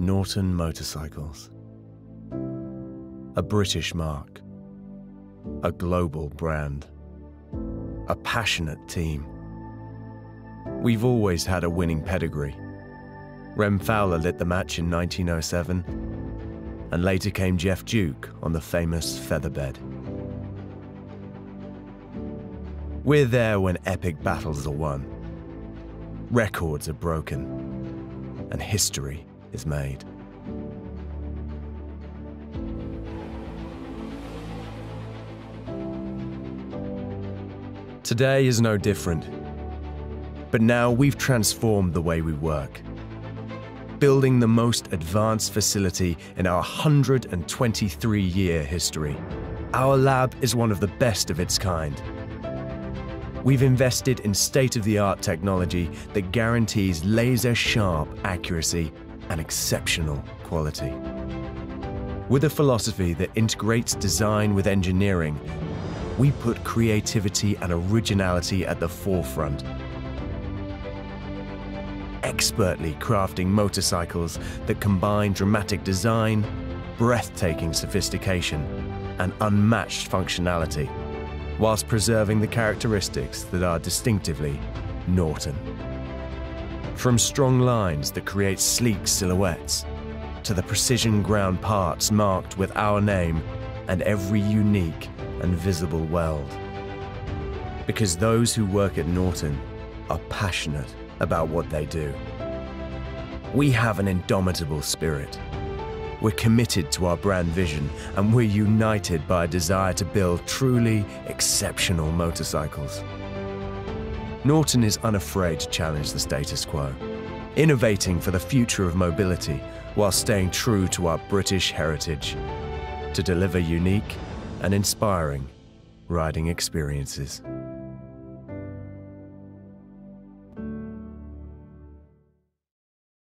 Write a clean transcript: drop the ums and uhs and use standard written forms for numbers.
Norton motorcycles. A British mark. A global brand. A passionate team. We've always had a winning pedigree. Rem Fowler lit the match in 1907, and later came Jeff Duke on the famous Featherbed. We're there when epic battles are won, records are broken, and history is made. Today is no different, but now we've transformed the way we work, building the most advanced facility in our 123-year history. Our lab is one of the best of its kind. We've invested in state-of-the-art technology that guarantees laser-sharp accuracy and exceptional quality. With a philosophy that integrates design with engineering, we put creativity and originality at the forefront, expertly crafting motorcycles that combine dramatic design, breathtaking sophistication, and unmatched functionality, whilst preserving the characteristics that are distinctively Norton. From strong lines that create sleek silhouettes, to the precision ground parts marked with our name and every unique and visible weld. Because those who work at Norton are passionate about what they do. We have an indomitable spirit. We're committed to our brand vision, and we're united by a desire to build truly exceptional motorcycles. Norton is unafraid to challenge the status quo, innovating for the future of mobility while staying true to our British heritage, to deliver unique and inspiring riding experiences.